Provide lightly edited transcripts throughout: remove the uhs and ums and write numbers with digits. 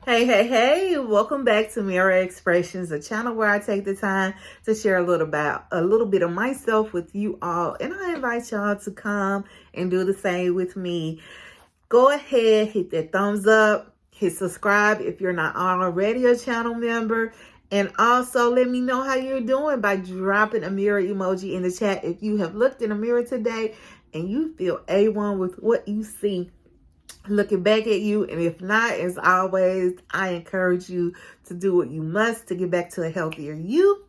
Hey, welcome back to Mirror Expressions, a channel where I take the time to share a little bit of myself with you all. And I invite y'all to come and do the same with me. Go ahead, hit that thumbs up, hit subscribe if you're not already a channel member. And also let me know how you're doing by dropping a mirror emoji in the chat if you have looked in a mirror today and you feel A1 with what you see looking back at you. And if not, as always, I encourage you to do what you must to get back to a healthier you.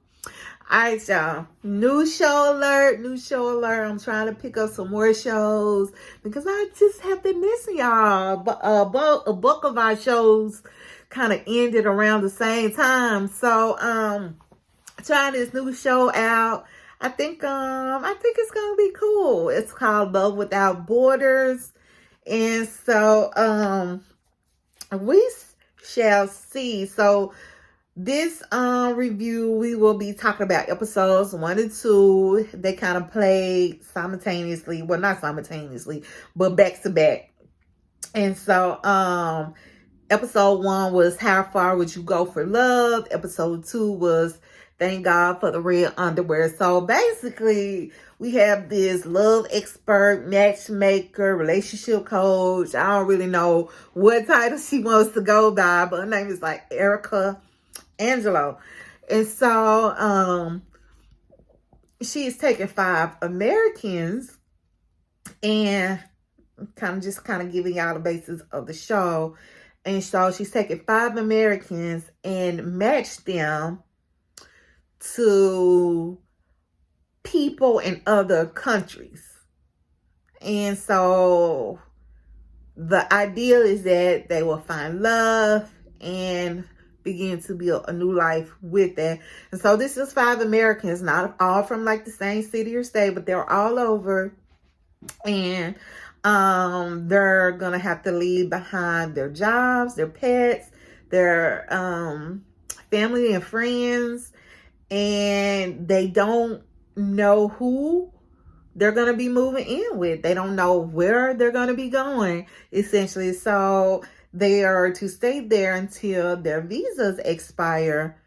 All right, y'all. New show alert. I'm trying to pick up some more shows because I just have been missing y'all. But a bulk of our shows kind of ended around the same time. So trying this new show out. I think it's gonna be cool. It's called Love Without Borders. And so we shall see. So this review, we will be talking about episodes 1 and 2. They kind of played simultaneously. Well, not simultaneously, but back to back. And so episode 1 was How Far Would You Go for Love? Episode 2 was Thank God for the Red Underwear. So basically, we have this love expert, matchmaker, relationship coach. I don't really know what title she wants to go by, but her name is like Erica Angelo. And so she is taking 5 Americans and kind of giving y'all the basis of the show. And so she's taking 5 Americans and matched them to people in other countries. And so the idea is that they will find love and begin to build a new life with that. And so this is 5 Americans, not all from like the same city or state, but they're all over. And they're gonna have to leave behind their jobs, their pets, their family and friends, and they don't know who they're going to be moving in with. They don't know where they're going to be going, essentially. So they are to stay there until their visas expire,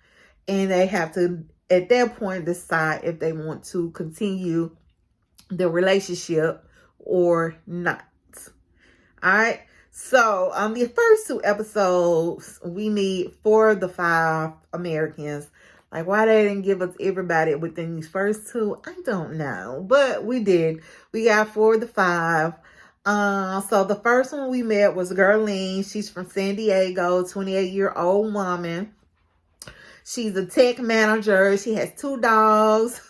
and they have to, at that point, decide if they want to continue the relationship or not. All right. So the first 2 episodes, we meet 4 of the 5 Americans. Like, why they didn't give us everybody within these first 2, I don't know. But we did. We got 4 of the 5. So the first one we met was Gerline. She's from San Diego, 28-year-old woman. She's a tech manager. She has 2 dogs,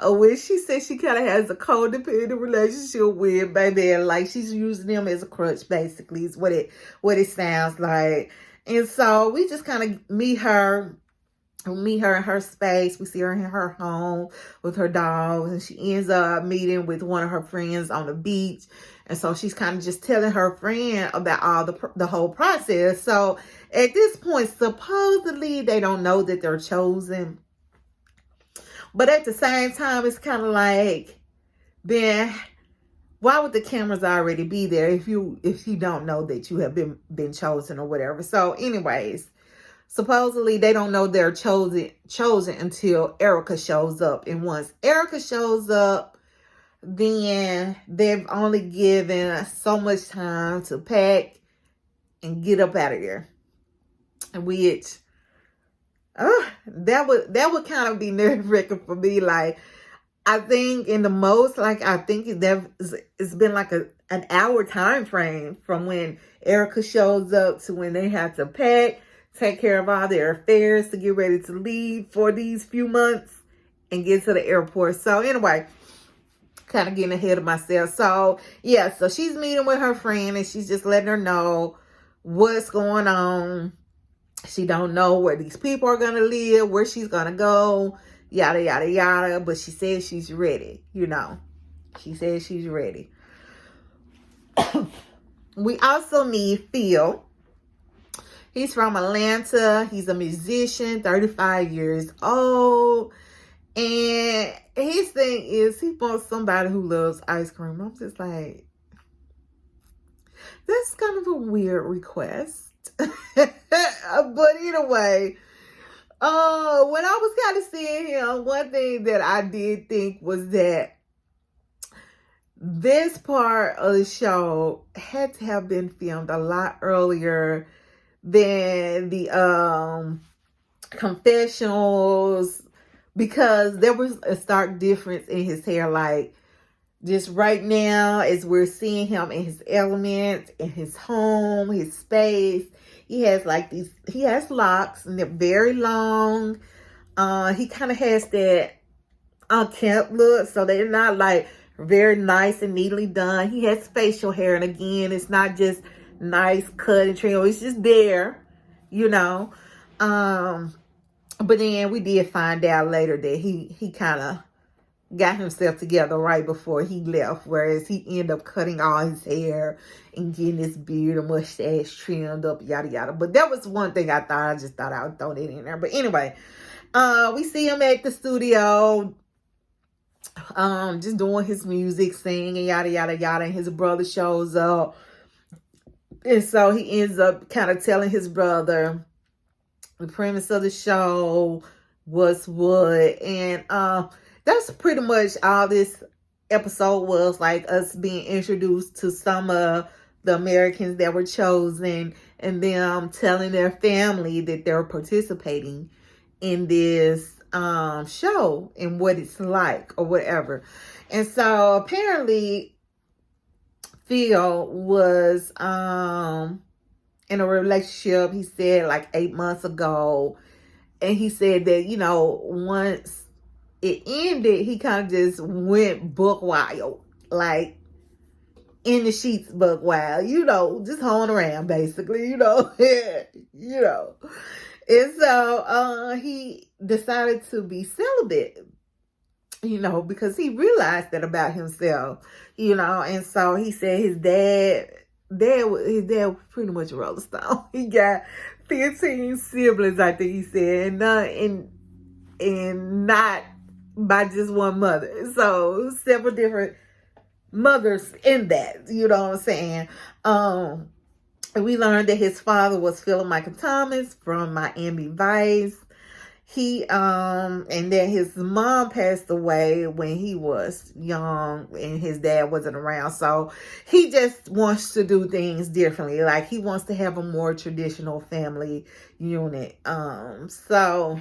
which she says she kind of has a codependent relationship with, baby. Like, she's using them as a crutch, basically, is what it sounds like. And so we just kind of meet her in her space. We see her in her home with her dogs, and she ends up meeting with one of her friends on the beach. And so she's kind of just telling her friend about all the whole process. So at this point, supposedly they don't know that they're chosen, but at the same time, it's kind of like, then why would the cameras already be there if you don't know that you have been chosen or whatever? So anyways, supposedly they don't know they're chosen until Erica shows up. And once Erica shows up, then they've only given so much time to pack and get up out of there. Which that would kind of be nerve-wracking for me. Like, I think in the most, like, I think it's been like an hour time frame from when Erica shows up to when they have to pack, take care of all their affairs to get ready to leave for these few months and get to the airport. So anyway, kind of getting ahead of myself. So yeah, so she's meeting with her friend and she's just letting her know what's going on. She don't know where these people are going to live, where she's going to go, yada, yada, yada. But she says she's ready, She says she's ready. We also meet Phil. He's from Atlanta. He's a musician, 35 years old. And his thing is he wants somebody who loves ice cream. I'm just like, that's kind of a weird request. But anyway, when I was kind of seeing him, one thing that I did think was that this part of the show had to have been filmed a lot earlier than the confessionals, because there was a stark difference in his hair. Like, just right now, as we're seeing him in his element, in his home, his space, he has like he has locks and they're very long. He kind of has that unkempt look, so they're not like very nice and neatly done. He has facial hair, and again, it's not just nice cut and trim. It's just there, you know. But then we did find out later that he kind of got himself together right before he left, whereas he ended up cutting all his hair and getting his beard and mustache trimmed up, yada yada. But that was one thing I just thought I would throw that in there. But anyway, we see him at the studio, just doing his music, singing, yada yada yada, and his brother shows up. And so he ends up kind of telling his brother the premise of the show was what. And that's pretty much all this episode was, like us being introduced to some of the Americans that were chosen and them telling their family that they're participating in this show and what it's like or whatever. And so apparently Phil was in a relationship, he said, like 8 months ago. And he said that, you know, once it ended, he kind of just went buck wild, like in the sheets buck wild, you know, just hoeing around basically, you know. You know. And so he decided to be celibate, you know, because he realized that about himself, you know. And so he said his dad was pretty much a Rolling Stone. He got 15 siblings, I think he said, and not by just one mother. So several different mothers in that, you know what I'm saying? We learned that his father was Philip Michael Thomas from Miami Vice. And then his mom passed away when he was young and his dad wasn't around. So he just wants to do things differently. Like, he wants to have a more traditional family unit. So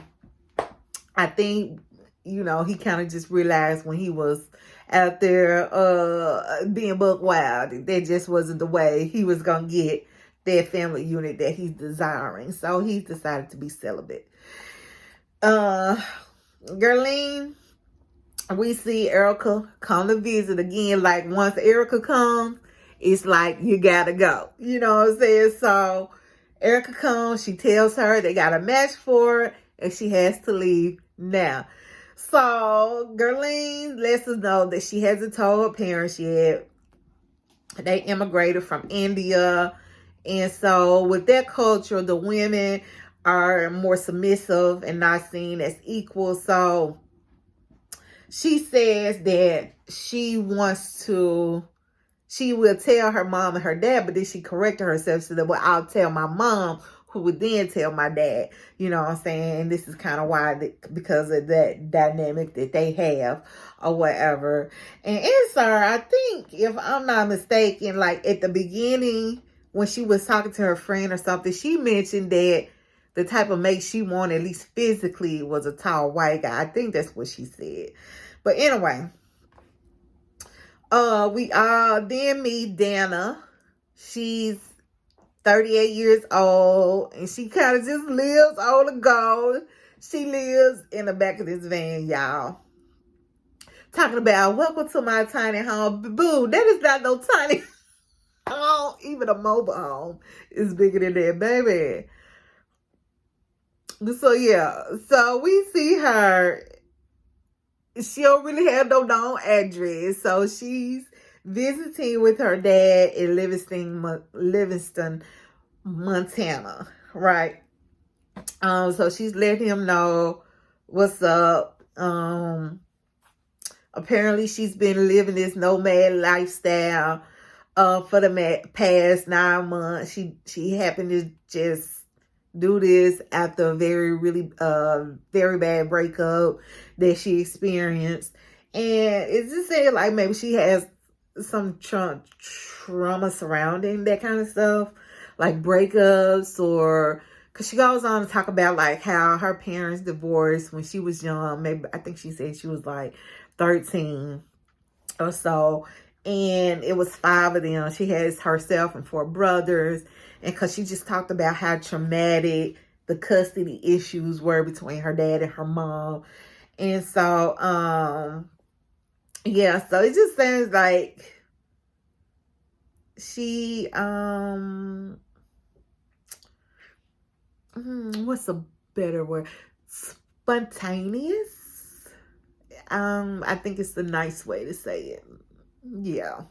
I think, you know, he kind of just realized when he was out there being buck wild, that just wasn't the way he was going to get that family unit that he's desiring. So he's decided to be celibate. Gerline, we see Erica come to visit again. Like, once Erica comes, it's like you gotta go, you know what I'm saying? So Erica comes, she tells her they got a match for her and she has to leave now. So Gerline lets us know that she hasn't told her parents yet. They immigrated from India, and so with that culture, the women are more submissive and not seen as equal. So she says that she will tell her mom and her dad, but then she corrected herself. She said, well, I'll tell my mom, who would then tell my dad, you know what I'm saying? And this is kind of why, because of that dynamic that they have or whatever. And Insar, I think, if I'm not mistaken, like at the beginning, when she was talking to her friend or something, she mentioned that the type of mate she wanted, at least physically, was a tall white guy. I think that's what she said. But anyway, we all then meet Dana. She's 38 years old, and she kind of just lives on the go. She lives in the back of this van, y'all. Talking about, welcome to my tiny home. Boo, that is not no tiny home. Even a mobile home is bigger than that, baby. So yeah, so we see her. She don't really have no known address. So she's visiting with her dad in Livingston, Montana, right? So she's letting him know what's up. Apparently she's been living this nomad lifestyle for the past 9 months. She happened to just do this after a very bad breakup that she experienced. And it's just saying like maybe she has some trauma surrounding that kind of stuff, like breakups, or because she goes on to talk about like how her parents divorced when she was young. Maybe I think she said she was like 13 or so, and it was 5 of them. She has herself and 4 brothers, and because she just talked about how traumatic the custody issues were between her dad and her mom. And so yeah, so it just sounds like she what's a better word, spontaneous. I think it's the nice way to say it. Yeah.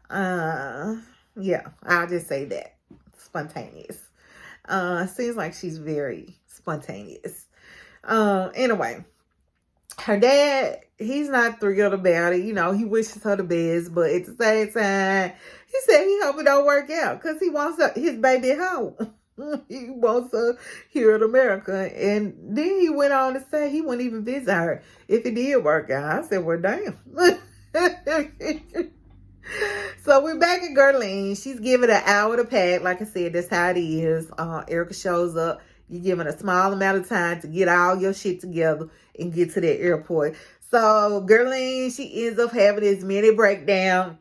Yeah, I'll just say that. Spontaneous. Seems like she's very spontaneous. Anyway, her dad, he's not thrilled about it. You know, he wishes her the best, but at the same time, he said he hope it don't work out because he wants his baby home. He wants her here in America. And then he went on to say he wouldn't even visit her if it did work out. I said, well, damn. So we're back at Guerlain. She's giving an hour to pack. Like I said, that's how it is. Erica shows up. You're given a small amount of time to get all your shit together and get to the airport. So Guerlain, she ends up having this mini breakdown,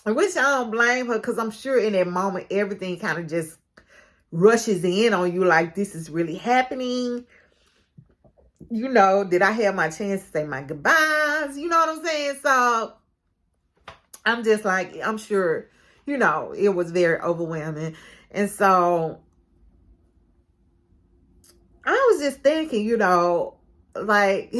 which I don't blame her because I'm sure in that moment, everything kind of just rushes in on you like this is really happening. You know, did I have my chance to say my goodbyes? You know what I'm saying? So I'm just like, I'm sure, you know, it was very overwhelming. And so I was just thinking, you know, like,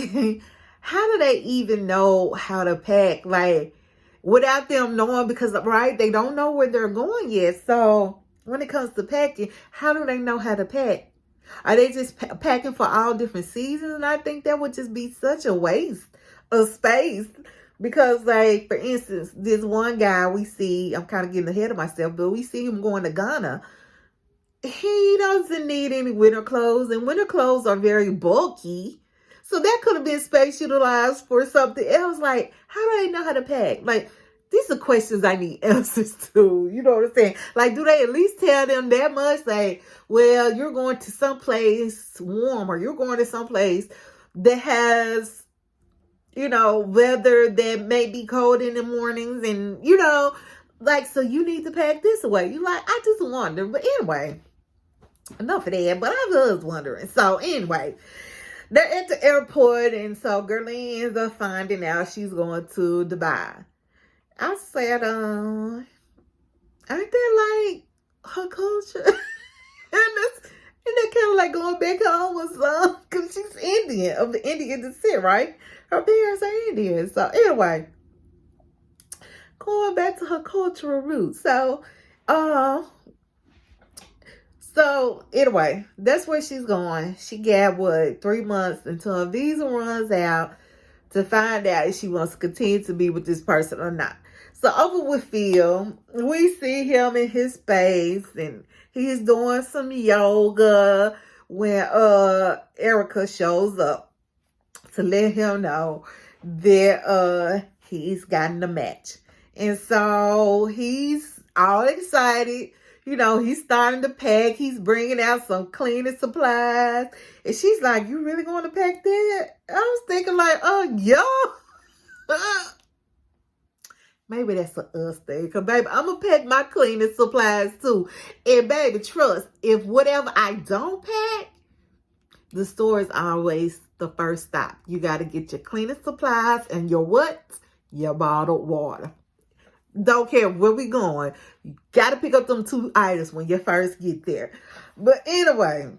how do they even know how to pack? Like, without them knowing, because, right, they don't know where they're going yet. So when it comes to packing, how do they know how to pack? Are they just packing for all different seasons? And I think that would just be such a waste of space. Because, like, for instance, this one guy we see, I'm kind of getting ahead of myself, but we see him going to Ghana. He doesn't need any winter clothes, and winter clothes are very bulky. So that could have been space utilized for something else. Like, how do they know how to pack? Like, these are questions I need answers to. You know what I'm saying? Like, do they at least tell them that much? Like, well, you're going to someplace warm, or you're going to someplace that has, you know, weather that may be cold in the mornings, and, you know, like, so you need to pack this away. You like, I just wonder. But anyway, enough of that. But I was wondering. So anyway, they're at the airport, and so Guerlain ends up finding out she's going to Dubai. I said, aren't that like her culture? And that kind of like going back home or something, because she's Indian, of the Indian descent, right? Her parents are Indian. So anyway, going back to her cultural roots. So anyway, that's where she's going. She got 3 months until her visa runs out to find out if she wants to continue to be with this person or not. So over with Phil, we see him in his space, and he's doing some yoga when Erica shows up to let him know that he's gotten a match. And so he's all excited. You know, he's starting to pack. He's bringing out some cleaning supplies. And she's like, you really going to pack that? I was thinking like, yeah. Maybe that's a us thing. Because, baby, I'm going to pack my cleaning supplies, too. And, baby, trust, if whatever I don't pack, the store is always the first stop. You got to get your cleaning supplies and your what? Your bottled water. Don't care where we going. You got to pick up them 2 items when you first get there. But anyway,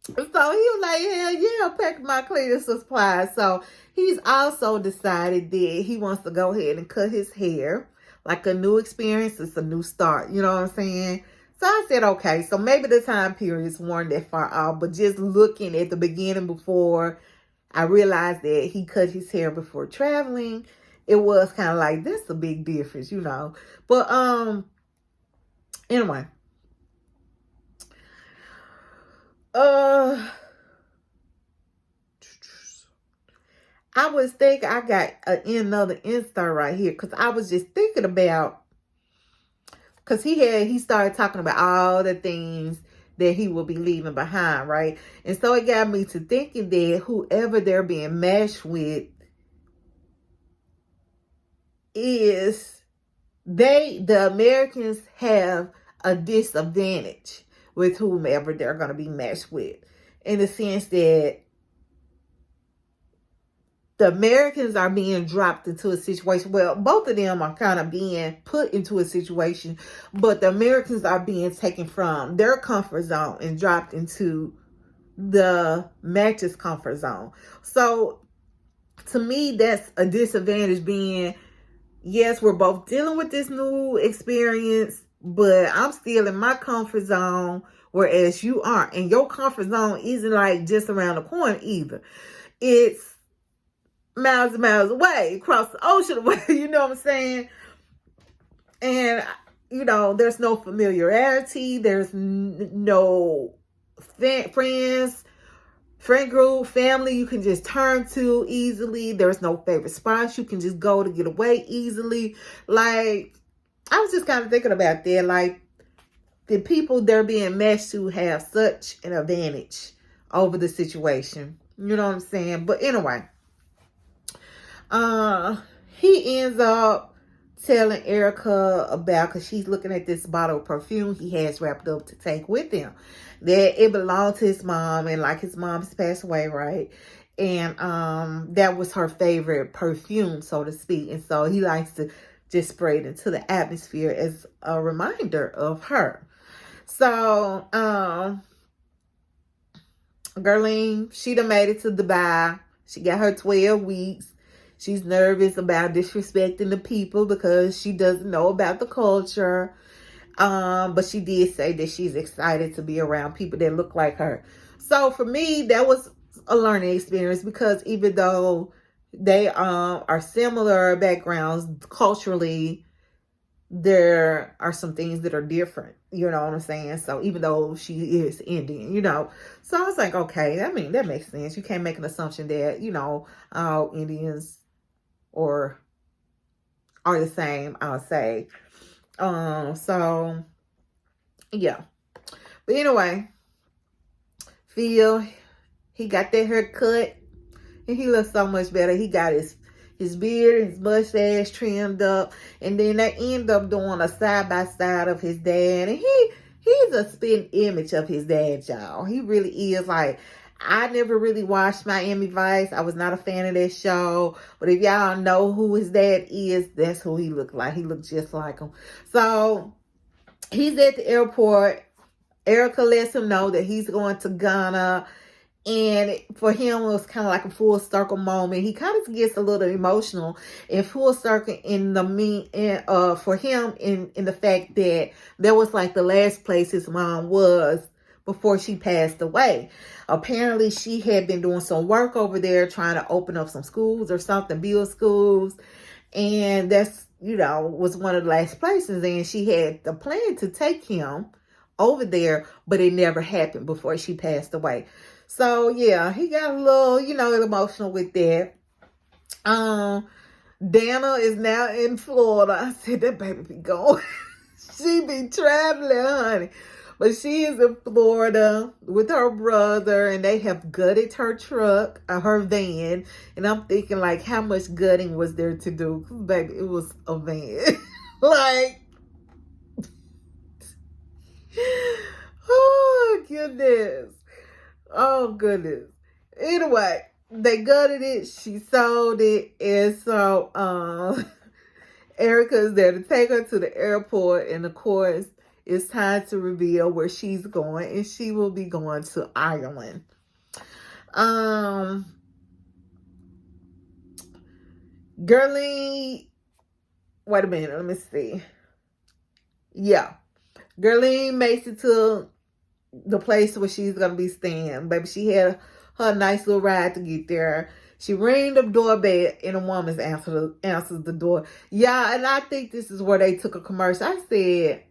so he was like, hell yeah, pack my cleaning supplies. So he's also decided that he wants to go ahead and cut his hair. Like a new experience, it's a new start. You know what I'm saying? So I said, okay, so maybe the time period weren't that far off. But just looking at the beginning before I realized that he cut his hair before traveling, it was kind of like, that's a big difference, you know. But anyway. was thinking, I got another insert right here, because I was just thinking about, because he started talking about all the things that he will be leaving behind, right? And so it got me to thinking that whoever they're being matched with is the Americans have a disadvantage with whomever they're going to be matched with, in the sense that the Americans are being dropped into a situation. Well, both of them are kind of being put into a situation, but the Americans are being taken from their comfort zone and dropped into the match's comfort zone. So to me, that's a disadvantage, being, yes, we're both dealing with this new experience, but I'm still in my comfort zone, whereas you aren't. And your comfort zone isn't like just around the corner either. It's miles and miles away, across the ocean away, you know what I'm saying? And, there's no familiarity. There's no friends, friend group, family you can just turn to easily. There's no favorite spots you can just go to get away easily. Like, I was just kind of thinking about that. Like, the people they're being matched to have such an advantage over the situation. You know what I'm saying? But anyway, he ends up telling Erica about, because she's looking at this bottle of perfume he has wrapped up to take with him, that it belonged to his mom, and like his mom's passed away, right? And that was her favorite perfume, so to speak. And so he likes to just spray it into the atmosphere as a reminder of her. So Gerline, she done made it to Dubai. She got her 12 weeks. She's nervous about disrespecting the people because she doesn't know about the culture. But she did say that she's excited to be around people that look like her. So for me, that was a learning experience, because even though they are similar backgrounds culturally, there are some things that are different. You know what I'm saying? So even though she is Indian, So I was like, okay, that makes sense. You can't make an assumption that, all Indians or are the same, I'll say. So yeah. But anyway, Phil, he got that haircut and he looks so much better. He got his beard, his mustache trimmed up, and then they end up doing a side by side of his dad, and he's a spin image of his dad, y'all. He really is. Like, I never really watched Miami Vice. I was not a fan of that show. But if y'all know who his dad is, that's who he looked like. He looked just like him. So he's at the airport. Erica lets him know that he's going to Ghana. And for him, it was kind of like a full circle moment. He kind of gets a little emotional and full circle for him in the fact that that was like the last place his mom was before she passed away. Apparently, she had been doing some work over there trying to open up some schools or something, build schools. And that's, was one of the last places. And she had the plan to take him over there, but it never happened before she passed away. So, yeah, he got a little, emotional with that. Dana is now in Florida. I said, that baby be going. She be traveling, honey. But she is in Florida with her brother, and they have gutted her truck, her van. And I'm thinking, like, how much gutting was there to do? 'Cause, baby, it was a van. Like, oh, goodness. Oh, goodness. Anyway, they gutted it. She sold it. And so, Erica is there to take her to the airport. And, of course, it's time to reveal where she's going. And she will be going to Ireland. Gerline, wait a minute. Let me see. Yeah. Gerline makes it to the place where she's going to be staying. Baby, she had her nice little ride to get there. She rang the doorbell and a woman's answers the door. Yeah, and I think this is where they took a commercial. I said,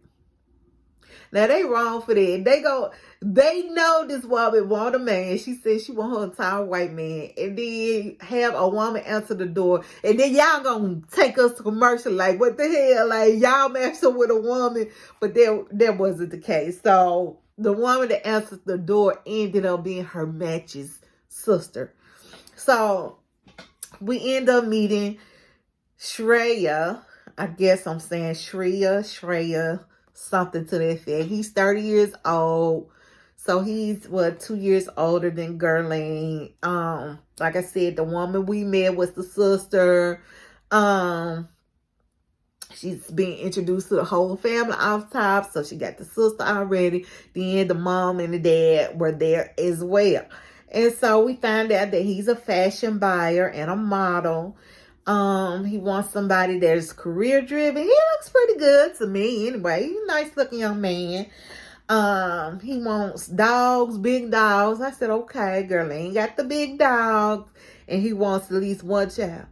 Now they wrong for that. They know this woman want a man. She said she want her entire white man. And then have a woman answer the door. And then y'all gonna take us to commercial. Like, what the hell? Like, y'all messed up with a woman. But that wasn't the case. So the woman that answered the door ended up being her match's sister. So we end up meeting Shreya. I guess I'm saying Shreya, something to that effect. He's 30 years old. So he's 2 years older than Gurleen. Like I said, the woman we met was the sister. She's being introduced to the whole family off top. So she got the sister already. Then the mom and the dad were there as well. And so we find out that he's a fashion buyer and a model. He wants somebody that is career driven. He looks pretty good to me anyway. He's a nice looking young man. He wants dogs, big dogs. I said, okay, girl, ain't got the big dogs. And he wants at least one child.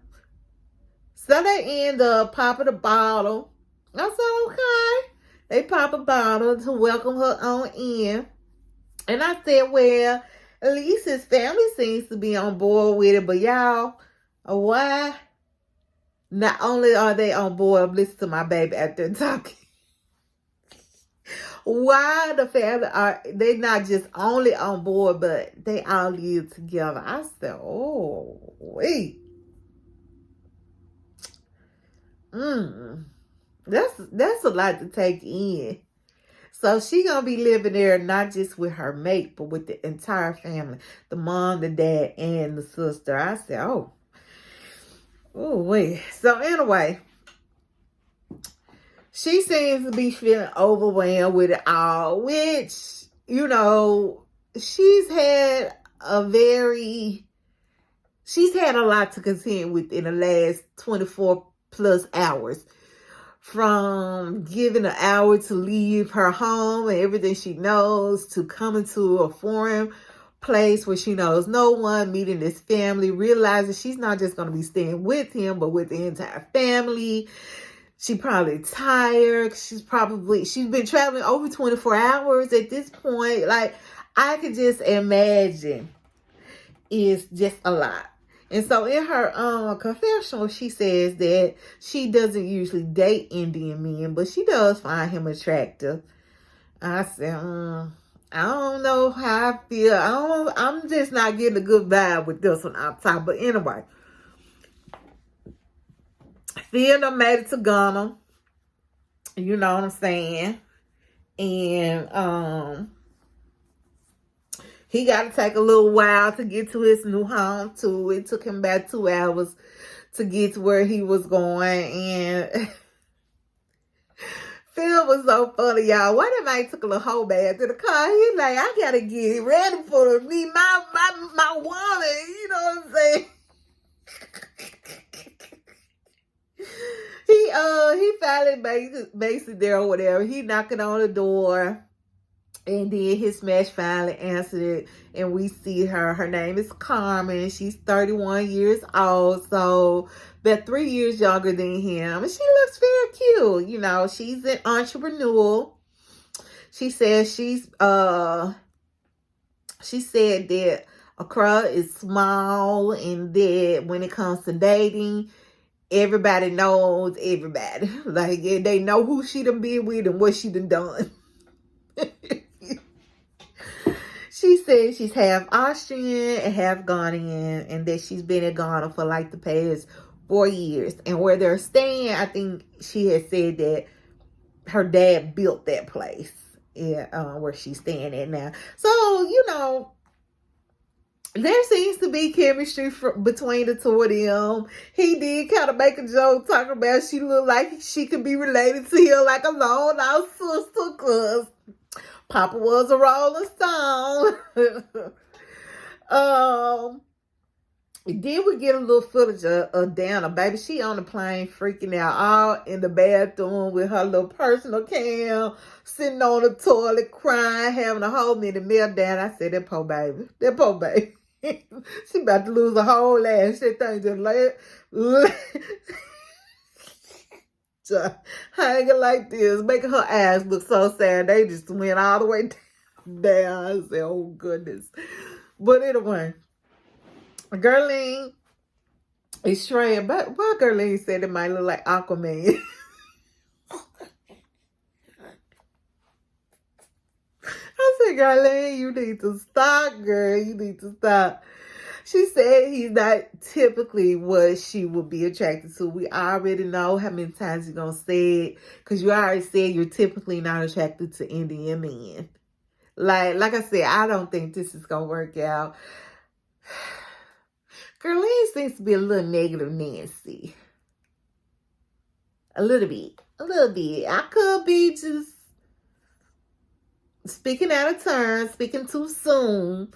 So they end up popping a bottle. I said, okay. They pop a bottle to welcome her on in. And I said, well, at least his family seems to be on board with it. But y'all, why? Not only are they on board, listen to my baby after talking. Why the family they not just only on board, but they all live together? I said, oh, wait. That's a lot to take in. So she gonna be living there not just with her mate, but with the entire family. The mom, the dad, and the sister. I said, oh, wait. So anyway, she seems to be feeling overwhelmed with it all, which, she's had a lot to contend with in the last 24 plus hours. From giving an hour to leave her home and everything she knows, to coming to a foreign place where she knows no one, meeting this family, realizing she's not just going to be staying with him, but with the entire family. She probably tired. She's been traveling over 24 hours at this point. Like, I could just imagine it's just a lot. And so in her confessional, she says that she doesn't usually date Indian men, but she does find him attractive. I said, I don't know how I feel. I'm just not getting a good vibe with this one up top. But anyway, Phil made it to Ghana. You know what I'm saying? And he got to take a little while to get to his new home, too. It took him about 2 hours to get to where he was going. And Phil was so funny, y'all. One of them took a little whole bath to the car. He's like, I got to get ready for me, my woman. You know what I'm saying? He finally makes it there or whatever. He knocking on the door. And then his smash finally answered it, and we see her. Her name is Carmen. She's 31 years old, so about 3 years younger than him. And she looks very cute. She's an entrepreneur. She says she said that Accra is small, and that when it comes to dating, everybody knows everybody. Like, they know who she done been with and what she done. She says she's half Austrian and half Ghanaian, and that she's been in Ghana for like the past 4 years. And where they're staying, I think she has said that her dad built that place, where she's staying at now. So, there seems to be chemistry between the two of them. He did kind of make a joke talking about she looked like she could be related to him like a long lost sister, because Papa was a Rolling Stone. Then we get a little footage of Dana. Baby, she on the plane freaking out, all in the bathroom with her little personal cam, sitting on the toilet crying, having a whole mini meltdown. I said, that poor baby. She about to lose a whole ass. That thing hanging like this, making her ass look so sad. They just went all the way down. I said, oh goodness. But anyway, Gurleen is Shreya. But why Gurleen said it might look like Aquaman? I said, Gurleen, you need to stop, girl. You need to stop. She said he's not typically what she would be attracted to. We already know how many times you're going to say it. Because you already said you're typically not attracted to Indian men. Like I said, I don't think this is going to work out. Gurleen seems to be a little negative Nancy. A little bit. A little bit. I could be just speaking out of turn, speaking too soon.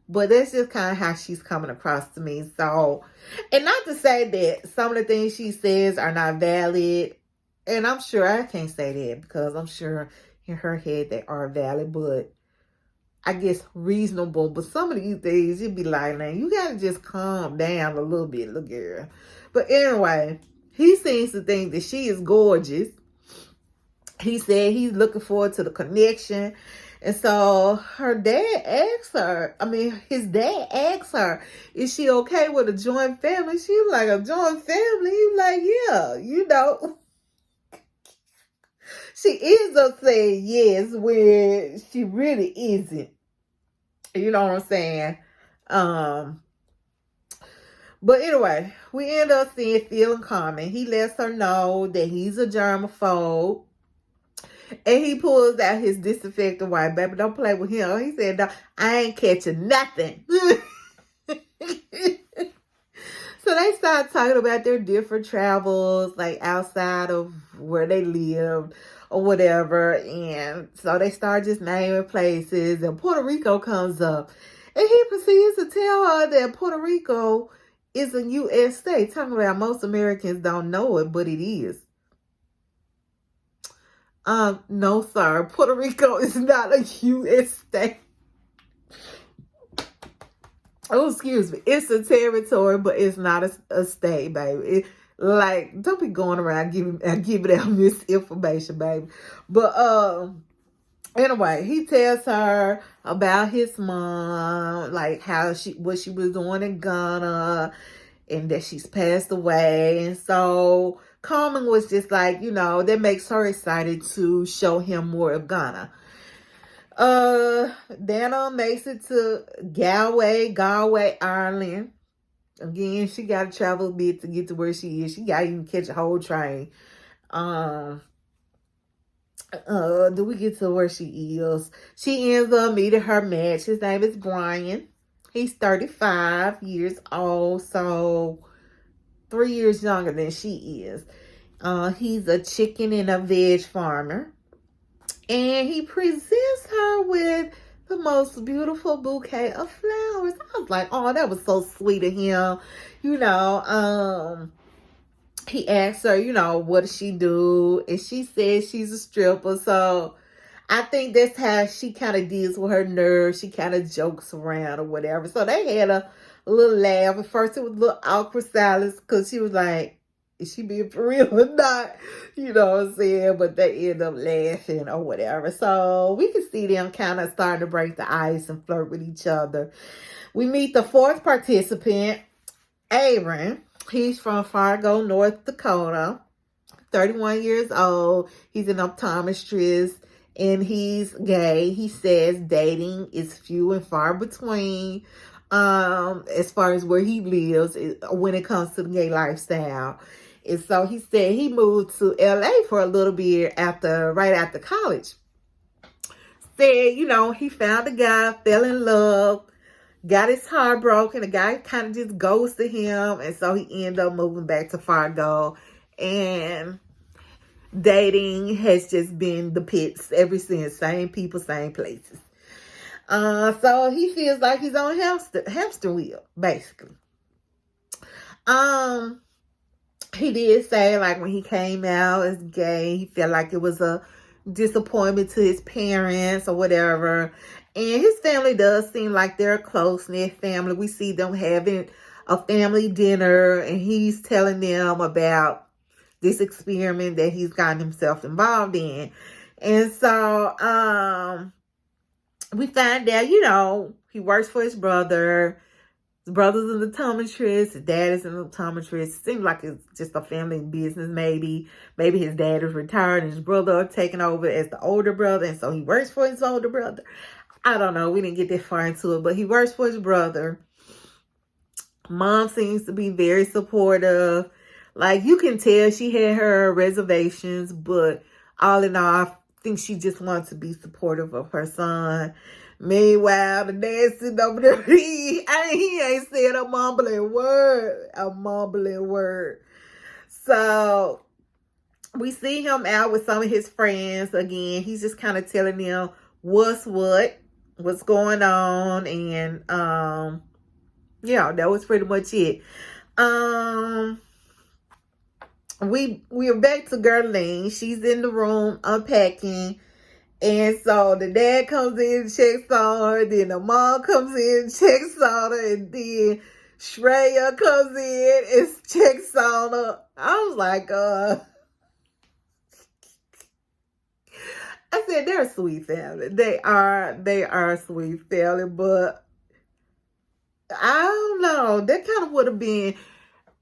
But that's just kind of how she's coming across to me. So, and not to say that some of the things she says are not valid. And I'm sure I can't say that because I'm sure in her head they are valid. But I guess reasonable. But some of these things, you'd be like, man, you got to just calm down a little bit, little girl. But anyway, he seems to think that she is gorgeous. He said he's looking forward to the connection. And so his dad asked her, is she okay with a joint family? She was like, a joint family? He was like, yeah, you know. She ends up saying yes when she really isn't. You know what I'm saying? But anyway, we end up seeing Phil and Carmen. He lets her know that he's a germaphobe. And he pulls out his disinfectant wipe. Baby, don't play with him. He said, no, I ain't catching nothing. So they start talking about their different travels, like outside of where they lived or whatever. And so they start just naming places. And Puerto Rico comes up. And he proceeds to tell her that Puerto Rico is a U.S. state. Talking about most Americans don't know it, but it is. No, sir. Puerto Rico is not a U.S. state. Oh, excuse me. It's a territory, but it's not a state, baby. Don't be going around giving out misinformation, baby. But anyway, he tells her about his mom, like what she was doing in Ghana, and that she's passed away. And so Carmen was just like, that makes her excited to show him more of Ghana. Dana makes it to Galway, Ireland. Again, she got to travel a bit to get to where she is. She got to even catch a whole train. Do we get to where she is? She ends up meeting her match. His name is Brian. He's 35 years old, so 3 years younger than she is. He's a chicken and a veg farmer. And he presents her with the most beautiful bouquet of flowers. I was like, oh, that was so sweet of him. He asked her, what does she do? And she says she's a stripper. So I think that's how she kind of deals with her nerves. She kind of jokes around or whatever. So they had a little laugh. At first it was a little awkward silence because she was like, is she being for real or not? You know what I'm saying? But they end up laughing or whatever. So we can see them kind of starting to break the ice and flirt with each other. We meet the fourth participant, Aaron. He's from Fargo, North Dakota. 31 years old. He's an optometrist and he's gay. He says dating is few and far between as far as where he lives when it comes to the gay lifestyle. And so he said he moved to LA for a little bit right after college. Said, he found a guy, fell in love, got his heart broken. The guy kind of just ghosted him. And so he ended up moving back to Fargo. And dating has just been the pits ever since. Same people, same places. So he feels like he's on hamster wheel, basically. He did say, like, when he came out as gay, he felt like it was a disappointment to his parents or whatever. And his family does seem like they're a close-knit family. We see them having a family dinner, and he's telling them about this experiment that he's gotten himself involved in. And so, we find out, he works for his brother. His brother's an optometrist. His dad is an optometrist. Seems like it's just a family business, maybe. Maybe his dad is retired and his brother taking over as the older brother. And so he works for his older brother. I don't know. We didn't get that far into it. But he works for his brother. Mom seems to be very supportive. Like, you can tell she had her reservations. But all in all, I think she just wants to be supportive of her son. Meanwhile, the dad sitting over there, he ain't said a mumbling word. So, we see him out with some of his friends. Again, he's just kind of telling them what's going on. And, yeah, that was pretty much it. We're back to Gerline. She's in the room unpacking. And so the dad comes in and checks on her. Then the mom comes in and checks on her. And then Shreya comes in and checks on her. I was like, I said, they're a sweet family. They are a sweet family. But I don't know. That kind of would have been,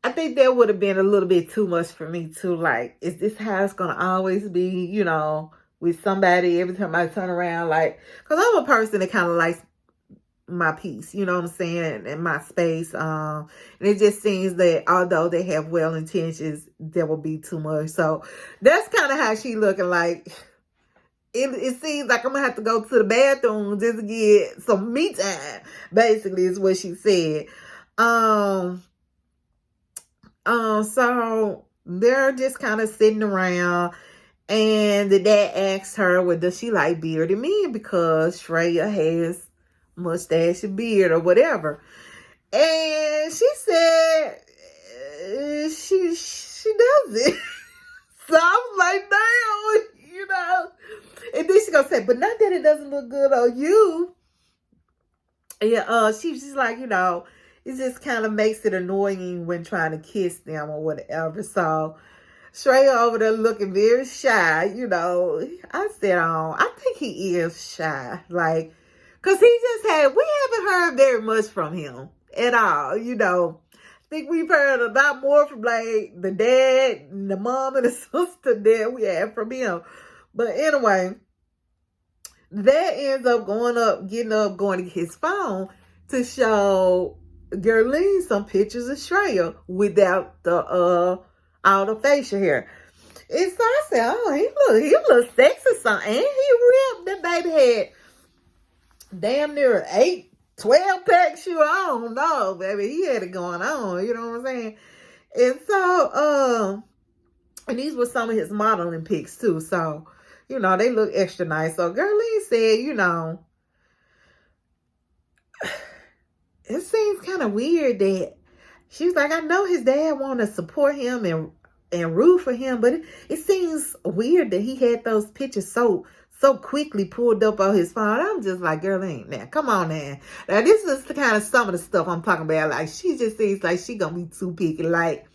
I think that would have been a little bit too much for me too. Like, is this how it's going to always be, with somebody every time I turn around? Like, because I'm a person that kind of likes my peace, you know what I'm saying, and my space. And it just seems that although they have well intentions, there will be too much. So that's kind of how she looking. Like, it seems like I'm gonna have to go to the bathroom just to get some me time, basically, is what she said. So they're just kind of sitting around, and the dad asks her, well, does she like bearded men? Because Shreya has mustache and beard or whatever. And she said she doesn't. So I was like, damn, And then she gonna say, but not that it doesn't look good on you. Yeah, she's just like, it just kind of makes it annoying when trying to kiss them or whatever. So Shreya over there looking very shy, I said, I think he is shy. Like, because we haven't heard very much from him at all, I think we've heard a lot more from, like, the dad, and the mom, and the sister than we have from him. But anyway, that ends up going to his phone to show Gerline some pictures of Shreya without the all the facial hair. And so I said, oh, he look sexy something. And he ripped. That baby had damn near 12 pack shoe. I don't know, baby. He had it going on. You know what I'm saying? And so, and these were some of his modeling pics too. So, they look extra nice. So Gerline said, it seems kind of weird that she was like, I know his dad want to support him and root for him, but it seems weird that he had those pictures so quickly pulled up on his phone. I'm just like, Gerline, now, come on now. Now, this is the kind of some of the stuff I'm talking about. Like, she just seems like she gonna be too picky. Like,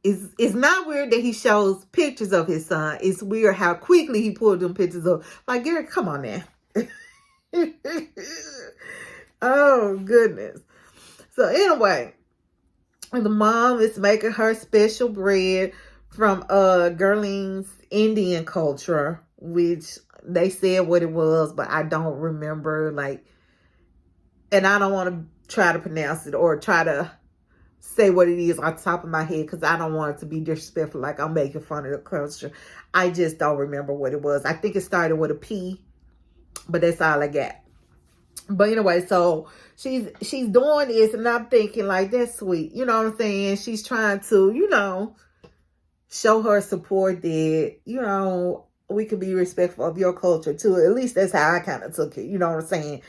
it's not weird that he shows pictures of his son. It's weird how quickly he pulled them pictures up. Like, Gary, come on now. Oh, goodness. So, anyway, the mom is making her special bread from Gerline's Indian culture, which they said what it was, but I don't remember, like, and I don't want to try to pronounce it or try to say what it is on top of my head, because I don't want it to be disrespectful, like I'm making fun of the culture. I just don't remember what it was. I think it started with a P, but that's all I got. But anyway, so she's doing this, and I'm thinking, like, that's sweet. You know what I'm saying? She's trying to, show her support that, we can be respectful of your culture too. At least that's how I kind of took it. You know what I'm saying?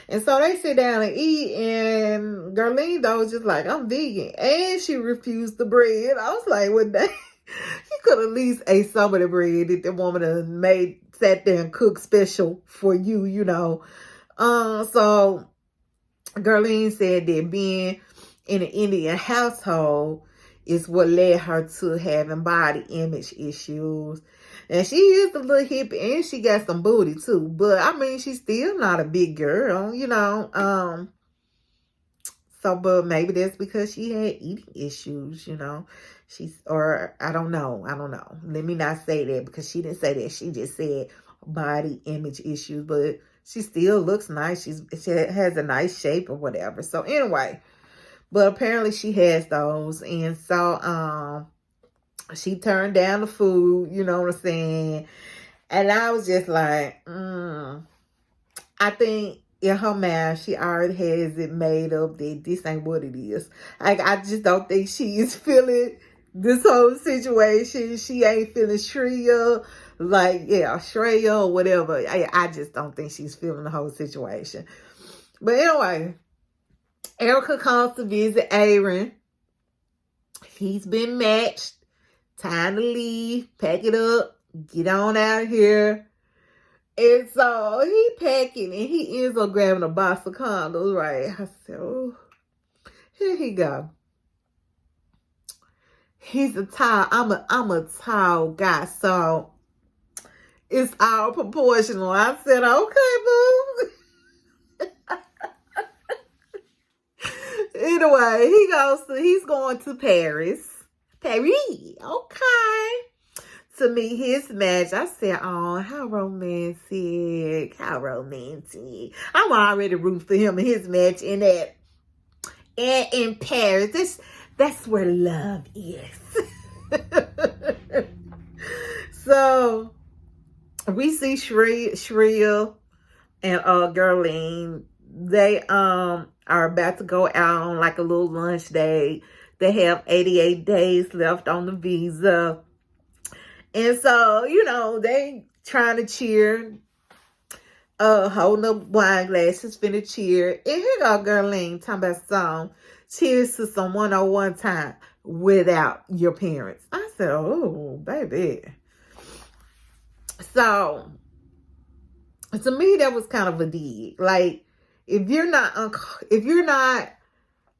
And so they sit down and eat, and Gerline, though, was just like, I'm vegan. And she refused the bread. I was like, what the? You could at least ate some of the bread that the woman sat there and cooked special for you, So Gerline said that being in an Indian household, is what led her to having body image issues. And she is a little hippie, and she got some booty too. But I mean, she's still not a big girl, you know. So, but maybe that's because she had eating issues, you know. Or I don't know. Let me not say that, because she didn't say that. She just said body image issues, but she still looks nice. She has a nice shape or whatever. So anyway, but apparently she has those. And so, she turned down the food, you know what I'm saying? And I was just like, I think in her mind, she already has it made up that this ain't what it is. Like, I just don't think she is feeling this whole situation. She ain't feeling Shreya, Shreya or whatever. I just don't think she's feeling the whole situation. But anyway, Erica comes to visit Aaron. He's been matched. Time to leave. Pack it up. Get on out of here. And so he packing, and he ends up grabbing a box of condoms, right? I said, oh, here he go. He's a tall, I'm a tall guy, so it's all proportional. I said, okay, boo. Anyway, he's going to Paris. Okay. To meet his match. I said, oh, how romantic. How romantic. I'm already rooting for him and his match in Paris. That's where love is. So we see Shreya and Gerline. They are about to go out on like a little lunch date. They have 88 days left on the visa. And so, you know, they trying to cheer, holding up wine glasses, finna cheer. And here go Gerline talking about some cheers to some 101 time without your parents. I said, oh, baby. So, to me, that was kind of a dig. Like, if you're not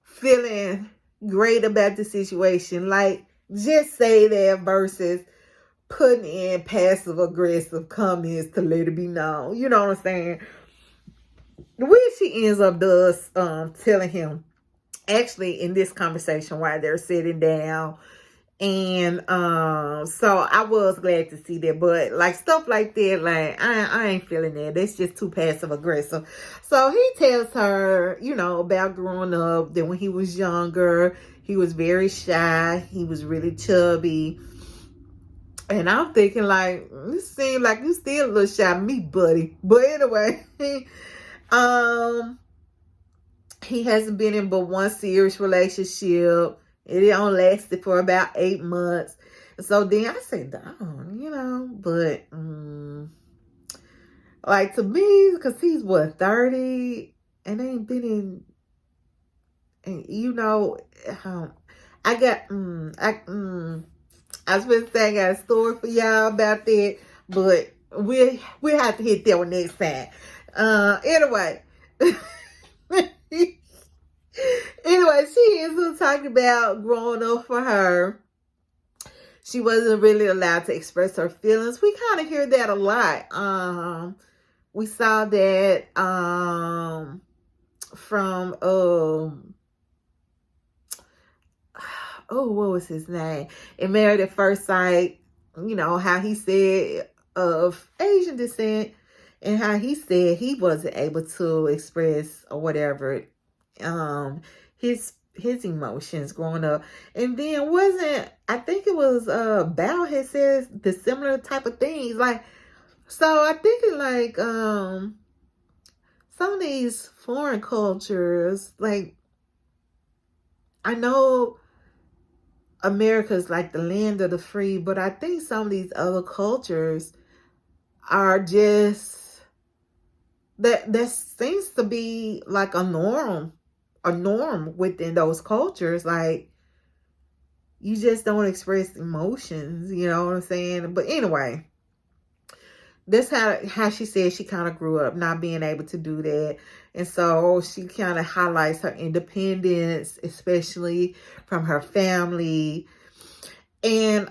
feeling great about the situation, like, just say that versus putting in passive aggressive comments to let it be known. You know what I'm saying? When she ends up telling him, actually in this conversation while they're sitting down. And so I was glad to see that. But like stuff like that, like I ain't feeling that. That's just too passive aggressive. So he tells her, you know, about growing up, that when he was younger, he was very shy. He was really chubby. And I'm thinking, like, this seems like you still a little shy to me, buddy. But anyway, he hasn't been in but one serious relationship. It only lasted for about 8 months. So then I said, darn, you know, but like to me, because he's what, 30 and ain't been in, and you know, I was going to say I got a story for y'all about that, but we'll have to hit that one next time. Anyway. Anyway, she is talking about growing up for her. She wasn't really allowed to express her feelings. We kind of hear that a lot. We saw that from what was his name? In Married at First Sight, you know, how he said of Asian descent and how he said he wasn't able to express or whatever his emotions growing up. And then I think it was Bao had said the similar type of things. Like, so I think it like some of these foreign cultures, like, I know America's like the land of the free, but I think some of these other cultures are just that seems to be like a norm within those cultures. Like, you just don't express emotions, you know what I'm saying? But anyway, that's how she said she kind of grew up not being able to do that. And so she kind of highlights her independence, especially from her family. And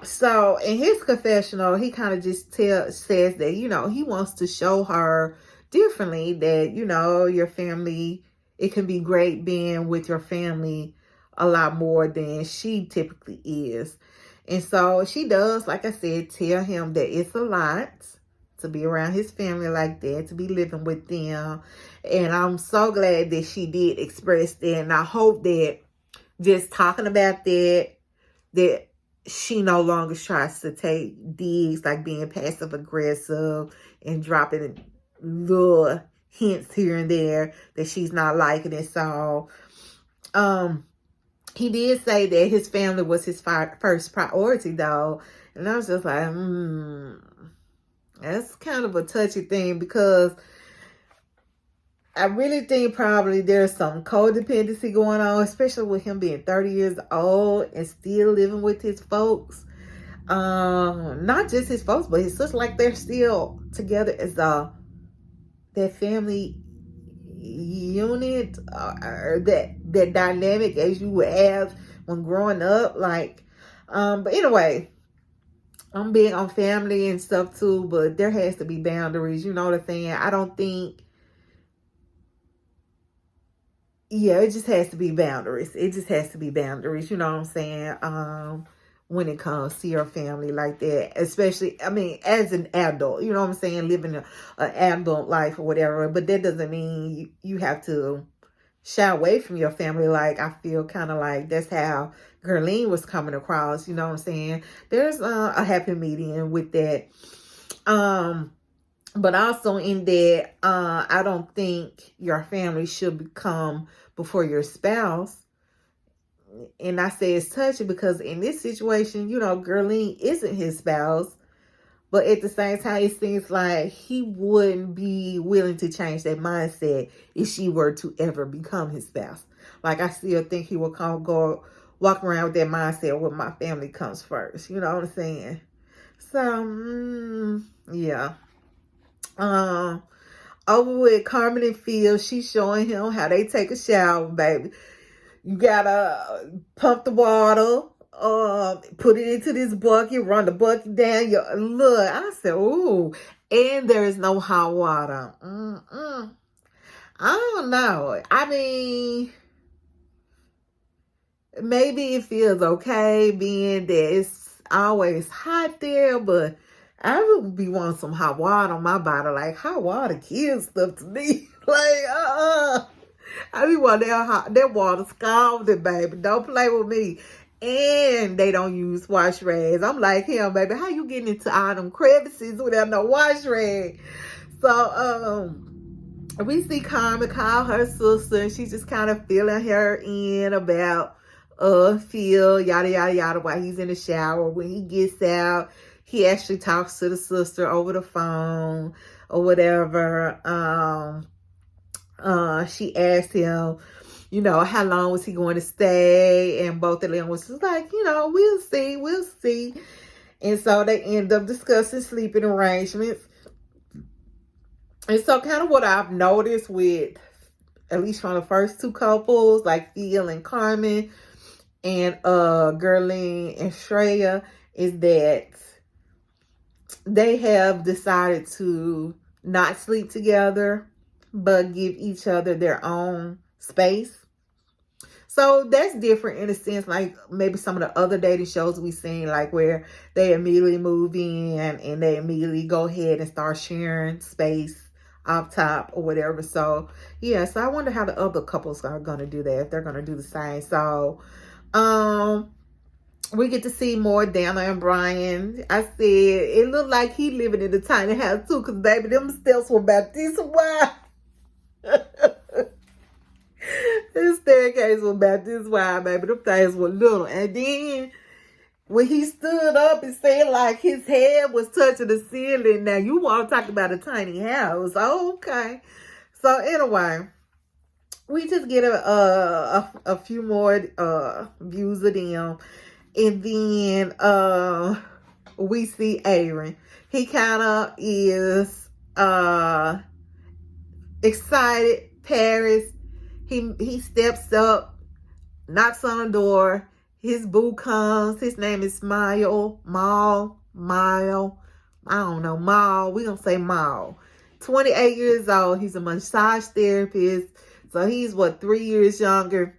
so in his confessional, he kind of just says that, you know, he wants to show her differently that, you know, your family, it can be great being with your family a lot more than she typically is. And so she does, like I said, tell him that it's a lot to be around his family like that, to be living with them. And I'm so glad that she did express that. And I hope that just talking about that she no longer tries to take digs, like being passive aggressive and dropping little hints here and there that she's not liking it. So he did say that his family was his first priority, though. And I was just like, that's kind of a touchy thing, because I really think probably there's some codependency going on, especially with him being 30 years old and still living with his folks. Not just his folks, but his sister, like they're still together as their family unit, or that dynamic as you would have when growing up. Like, but anyway, I'm big on family and stuff too, but there has to be boundaries. You know what I'm saying? I don't think. Yeah, it just has to be boundaries. It just has to be boundaries. You know what I'm saying? When it comes to your family like that, especially, I mean, as an adult, you know what I'm saying, living an adult life or whatever. But that doesn't mean you have to shy away from your family. Like, I feel kind of like that's how Gerline was coming across. You know what I'm saying? There's a happy medium with that. But also in that, I don't think your family should come before your spouse. And I say it's touchy because in this situation, you know, Gerline isn't his spouse. But at the same time, it seems like he wouldn't be willing to change that mindset if she were to ever become his spouse. Like, I still think he will walk around with that mindset where my family comes first. You know what I'm saying? So, yeah. Over with Carmen and Phil, she's showing him how they take a shower, baby. You gotta pump the water, put it into this bucket, run the bucket down. Look, I said, ooh, and there is no hot water. I don't know. I mean, maybe it feels okay being that it's always hot there, but I would be wanting some hot water on my body. Like, hot water kills stuff to me. Like, I be wanting that water scalded, baby. Don't play with me. And they don't use wash rags. I'm like him, baby. How you getting into all them crevices without no wash rag? So, we see Carmen call her sister, and she's just kind of filling her in about Phil, yada, yada, yada, while he's in the shower. When he gets out, he actually talks to the sister over the phone or whatever. She asked him, you know, how long was he going to stay? And both of them was just like, you know, we'll see. And so they end up discussing sleeping arrangements. And so kind of what I've noticed with, at least from the first two couples, like Phil and Carmen, and Gerline and Shreya, is that they have decided to not sleep together, but give each other their own space. So that's different in a sense, like maybe some of the other dating shows we've seen, like where they immediately move in and they immediately go ahead and start sharing space up top or whatever. So yeah, so I wonder how the other couples are going to do that, if they're going to do the same. So we get to see more Dana and Brian. I said it looked like he living in a tiny house too, because baby, them steps were about this wide. His staircase was about this wide, baby. Them things were little. And then when he stood up, it said like his head was touching the ceiling. Now you want to talk about a tiny house? Okay. So anyway, we just get a few more views of them, and then we see Aaron. He kind of is excited. Paris, he steps up, knocks on the door. His boo comes. His name is Mile. I don't know, Mal. We gonna say Mal. 28 years old. He's a massage therapist. So he's 3 years younger.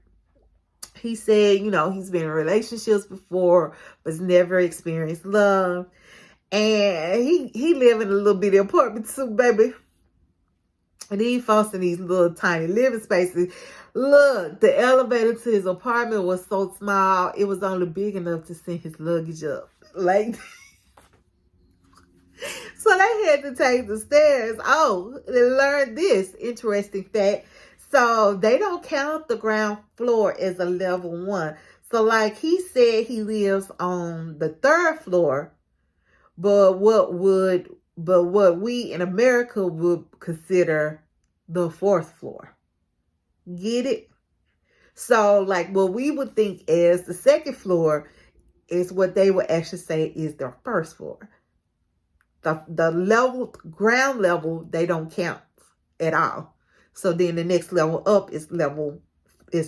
He said, he's been in relationships before, but has never experienced love. And he live in a little bitty apartment too, baby. And he folks in these little tiny living spaces. Look, the elevator to his apartment was so small, it was only big enough to send his luggage up. Like, so they had to take the stairs. Oh, they learned this interesting fact. So they don't count the ground floor as a level 1. So like he said, he lives on the 3rd floor, but what we in America would consider the 4th floor. Get it? So like what we would think as the 2nd floor is what they would actually say is their 1st floor. The ground level, they don't count at all. So then the next level up is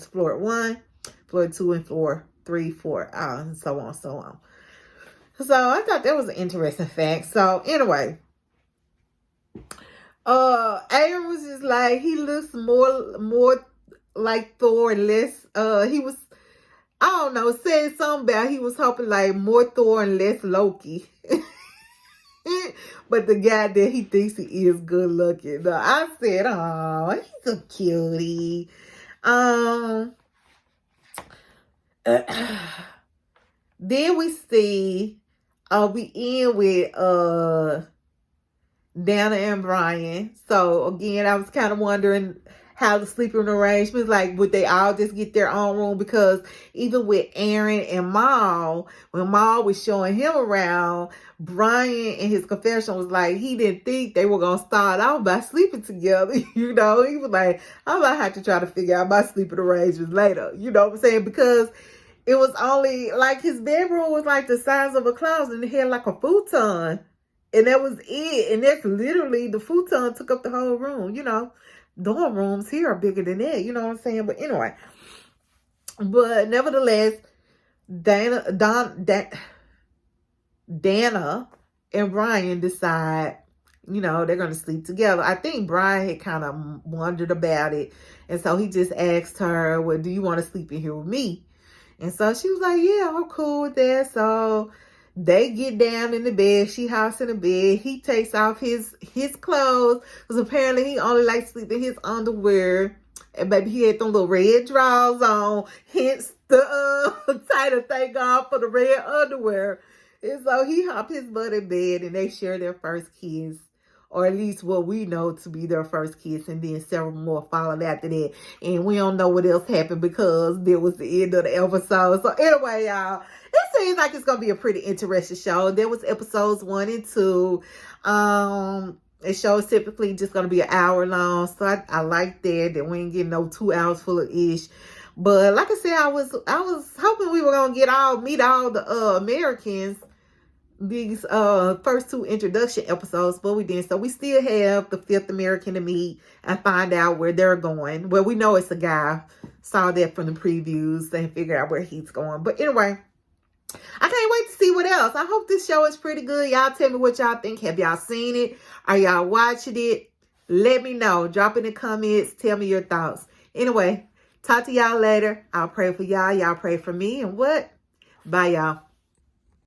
floor 1, floor 2, and floor 3, 4, and so on, so on. So I thought that was an interesting fact. So anyway, Aaron was just like, he looks more like Thor and less, he was, I don't know, said something about he was hoping like more Thor and less Loki. But the guy that he thinks he is good looking. I said, oh, he's a cutie. Then we see, we end with Dana and Brian. So again, I was kind of wondering how the sleeping arrangements, like, would they all just get their own room? Because even with Aaron and Mal, when Mal was showing him around, Brian in his confession was like, he didn't think they were going to start out by sleeping together. He was like, I might have to try to figure out my sleeping arrangements later. You know what I'm saying? Because it was only, like, his bedroom was like the size of a closet and it had like a futon. And that was it. And that's literally, the futon took up the whole room, Dorm rooms here are bigger than that, you know what I'm saying? But anyway, but nevertheless, Dana and Brian decide, they're going to sleep together. I think Brian had kind of wondered about it. And so he just asked her, well, do you want to sleep in here with me? And so she was like, yeah, I'm cool with that. So they get down in the bed. She hops in the bed. He takes off his clothes because apparently he only likes to sleep in his underwear. And baby, he had them little red drawers on. Hence the tighter thing on for the red underwear. And so he hopped his butt in bed and they share their first kiss. Or at least what we know to be their first kiss. And then several more followed after that. And we don't know what else happened because that was the end of the episode. So anyway, y'all, it seems like it's going to be a pretty interesting show. There was episodes 1 and 2. The show is typically just going to be an hour long. So I like that we ain't getting no 2 hours full of ish. But like I said, I was hoping we were going to meet all the Americans these first 2 introduction episodes, but we didn't. So we still have the 5th American to meet and find out where they're going. Well, we know it's a guy. Saw that from the previews and figure out where he's going. But anyway, I can't wait to see what else. I hope this show is pretty good. Y'all tell me what y'all think. Have y'all seen it? Are y'all watching it? Let me know. Drop in the comments. Tell me your thoughts. Anyway, talk to y'all later. I'll pray for y'all. Y'all pray for me. And what? Bye, y'all.